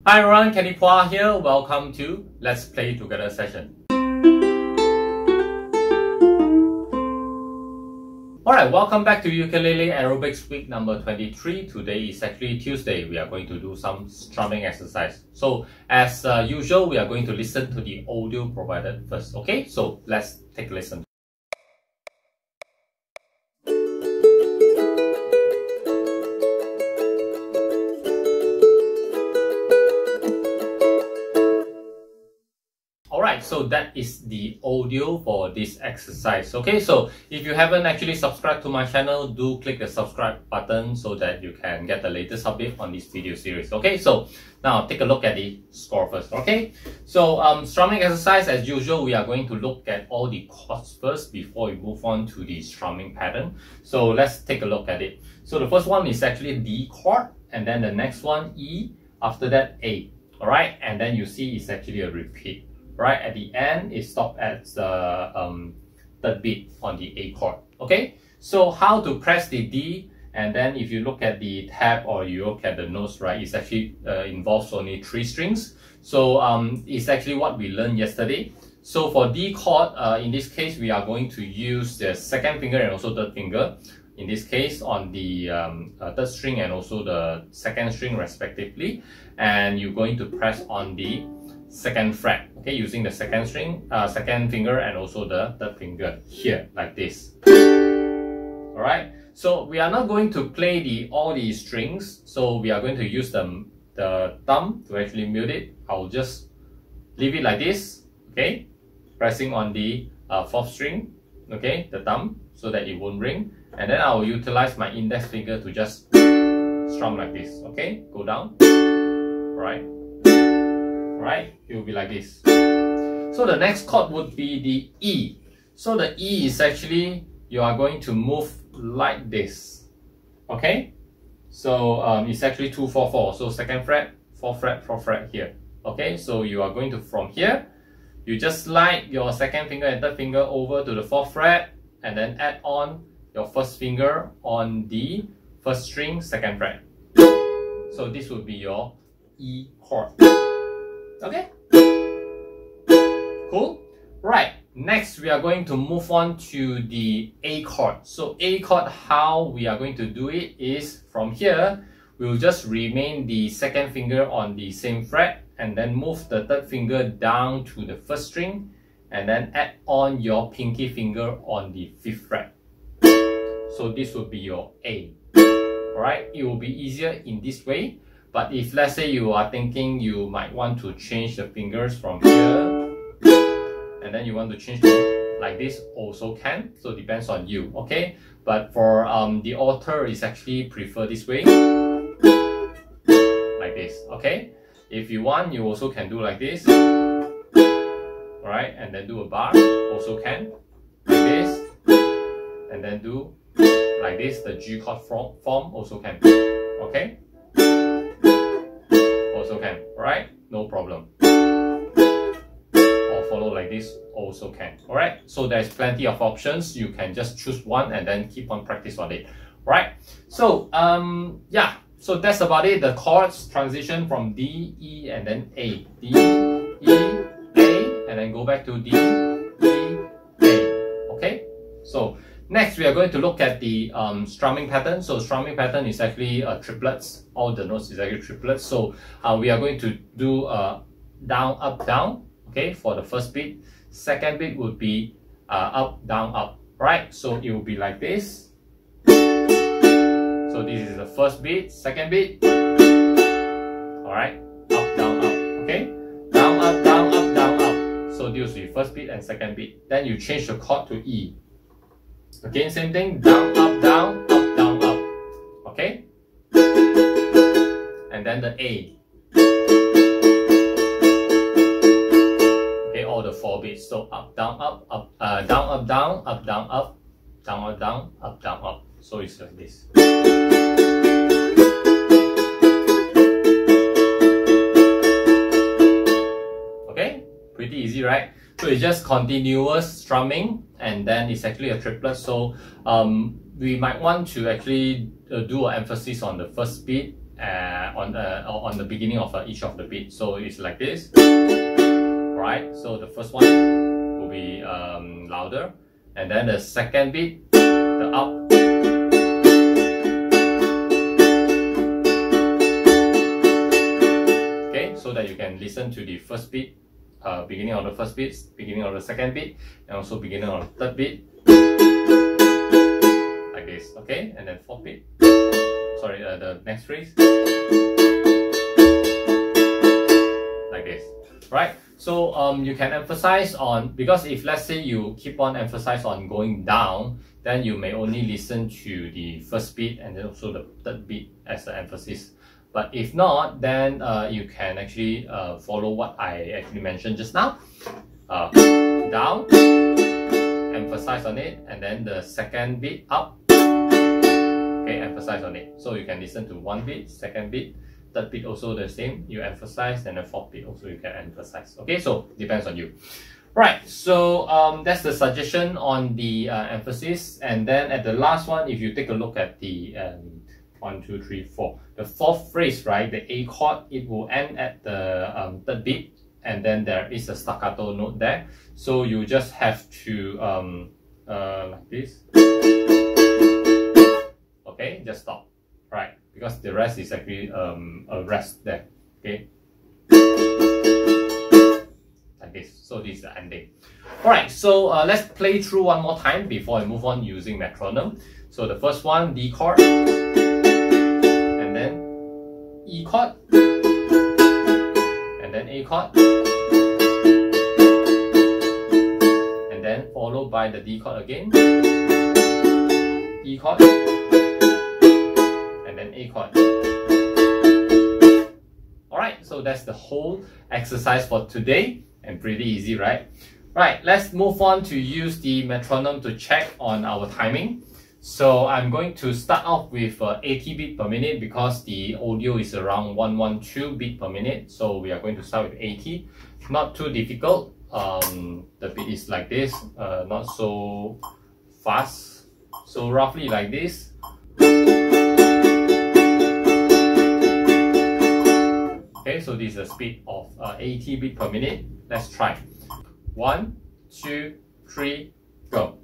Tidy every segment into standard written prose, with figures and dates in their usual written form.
Hi everyone, Kenny Pua here. Welcome to Let's Play Together session. Alright, welcome back to Ukulele Aerobics week number 23. Today is actually Tuesday. We are going to do some strumming exercise. So as usual, we are going to listen to the audio provided first. Okay, so let's take a listen. Alright, so that is the audio for this exercise. Okay, so if you haven't actually subscribed to my channel, do click the subscribe button so that you can get the latest update on this video series. Okay, so now take a look at the score first. Okay, so strumming exercise, as usual, we are going to look at all the chords first before we move on to the strumming pattern. So let's take a look at it. So the first one is actually D chord, and then the next one E, after that A. Alright, and then you see it's actually a repeat. Right at the end, it stops at the third beat on the A chord. Okay, so how to press the D, and then if you look at the tab or you look at the notes, right, it's actually involves only 3 strings. So it's actually what we learned yesterday. So for D chord, in this case, we are going to use the second finger and also third finger. In this case, on the third string and also the second string respectively, and you're going to press on the second fret, okay, using the second string, second finger and also the third finger here, like this. Alright, so we are not going to play all the strings, so we are going to use the thumb to actually mute it. I'll just leave it like this, okay, pressing on the 4th string, okay, the thumb, so that it won't ring, and then I will utilize my index finger to just strum like this, okay, go down, right. Right, it will be like this. So the next chord would be the E. So the E is actually, you are going to move like this. Okay, so it's actually 2 4 4. So second fret, 4th fret, 4th fret here. Okay, so you are going to, from here, you just slide your second finger and third finger over to the 4th fret, and then add on your first finger on the 1st string, 2nd fret. So this would be your E chord. Okay, cool. Right, next we are going to move on to the A chord. So A chord, how we are going to do it is, from here we'll just remain the second finger on the same fret, and then move the third finger down to the 1st string, and then add on your pinky finger on the 5th fret. So this will be your A. Alright, it will be easier in this way. But if let's say you are thinking you might want to change the fingers from here, and then you want to change to like this, also can. So it depends on you, okay? But for the author is actually prefer this way, like this, okay? If you want, you also can do like this, alright? And then do a bar, also can, like this, and then do like this, the G chord form also can, okay? Also can, right? No problem. Or follow like this, also can. Alright, so there's plenty of options. You can just choose one and then keep on practice on it. Right, so yeah, so that's about it. The chords transition from D, E, and then A. D, E, A, and then go back to D, E, A. Okay, so next, we are going to look at the strumming pattern. So strumming pattern is actually triplets. All the notes is actually triplets. So we are going to do down, up, down, okay, for the first beat. Second beat would be up, down, up, right? So it will be like this. So this is the first beat, second beat. Alright, up, down, up, okay? Down, up, down, up, down, up. So this will be first beat and second beat. Then you change the chord to E. Again, same thing, down, up, down, up, down, up. Okay? And then the A. Okay, all the 4 beats. So up, down, up, down, up, down, up, down, up, down, up, down, up, down, up. So it's like this. Okay? Pretty easy, right? So it's just continuous strumming, and then it's actually a triplet. So we might want to actually do an emphasis on the first beat on the beginning of each of the beats. So it's like this. Alright, so the first one will be louder, and then the second beat, the up. Okay, so that you can listen to the first beat, beginning of the first beat, beginning of the second beat, and also beginning of the third beat. Like this, okay? And then fourth beat. Sorry, the next phrase. Like this, right? So you can emphasize on, because if let's say you keep on emphasize on going down, then you may only listen to the first beat and then also the third beat as the emphasis. But if not, then you can actually follow what I actually mentioned just now. Down, emphasize on it, and then the second beat up. Okay, emphasize on it. So you can listen to one beat, second beat, third beat also the same, you emphasize, and the fourth beat also you can emphasize. Okay, so depends on you. Right, so that's the suggestion on the emphasis. And then at the last one, if you take a look at the 1, 2, 3, 4, the fourth phrase, right, the A chord, it will end at the third beat, and then there is a staccato note there. So you just have to like this. Okay, just stop, right? Because the rest is actually a rest there. Okay, like this. So this is the ending. All right, so let's play through one more time before I move on using metronome. So the first one, D chord, and then E chord, and then A chord, and then followed by the D chord again, E chord, and then A chord. Alright, so that's the whole exercise for today, and pretty easy, right? Right, let's move on to use the metronome to check on our timing. So I'm going to start off with 80 beats per minute because the audio is around 112 beats per minute. So we are going to start with 80. Not too difficult. The beat is like this, not so fast. So roughly like this. Okay, so this is the speed of 80 beats per minute. Let's try. 1, 2, 3, go.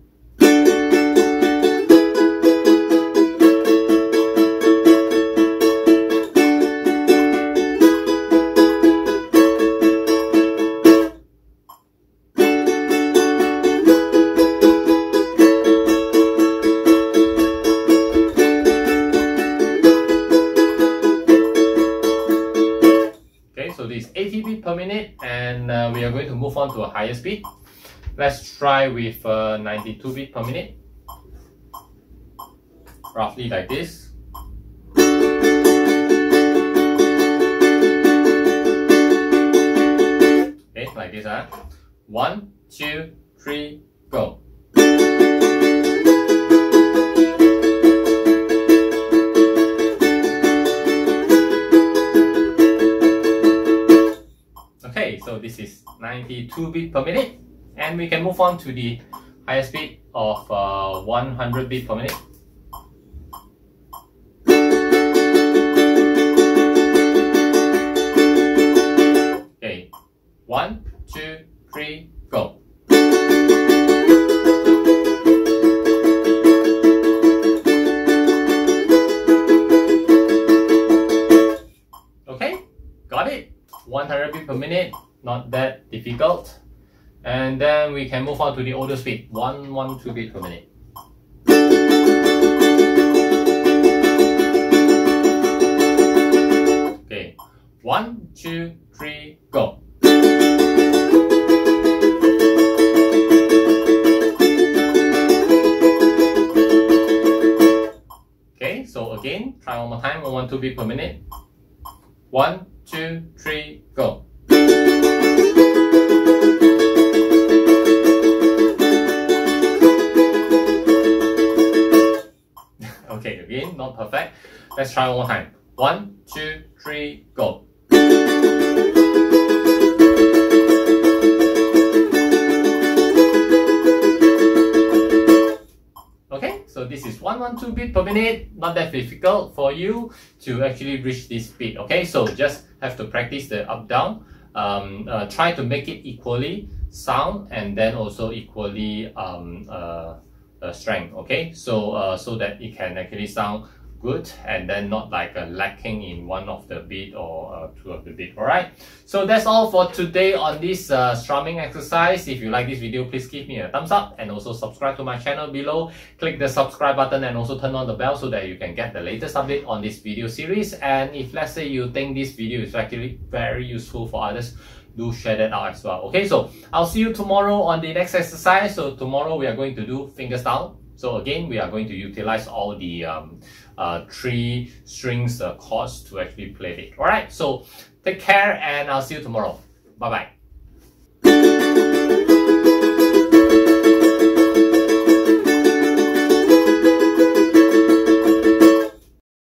So this is 80 beats per minute, and we are going to move on to a higher speed. Let's try with 92 beats per minute. Roughly like this. Okay, like this. 1, 2, 3, go. Okay, so this is 92 beats per minute, and we can move on to the higher speed of 100 beats per minute. Okay, 1, 2, 3, go. Okay, got it. 100 beats per minute, not that difficult. And then we can move on to the older speed, 112 beats per minute. Okay, 1, 2, 3, go. Okay, so again, try one more time, 112 beats per minute. 1, 2, 3, go. Okay, again, not perfect. Let's try one more time. 1, 2, 3, go. Okay, so this is 112 2 beats per minute, not that difficult for you to actually reach this speed. Okay, so just have to practice the up down. Try to make it equally sound and then also equally strength. Okay, so so that it can actually sound good and then not like lacking in one of the beat or 2 of the beat. All right, so that's all for today on this strumming exercise. If you like this video, please give me a thumbs up and also subscribe to my channel below. Click the subscribe button and also turn on the bell so that you can get the latest update on this video series. And if let's say you think this video is actually very useful for others, do share that out as well. Okay, so I'll see you tomorrow on the next exercise. So tomorrow we are going to do fingerstyle. So again, we are going to utilize all the 3 strings chords to actually play it. Alright, so take care and I'll see you tomorrow. Bye bye.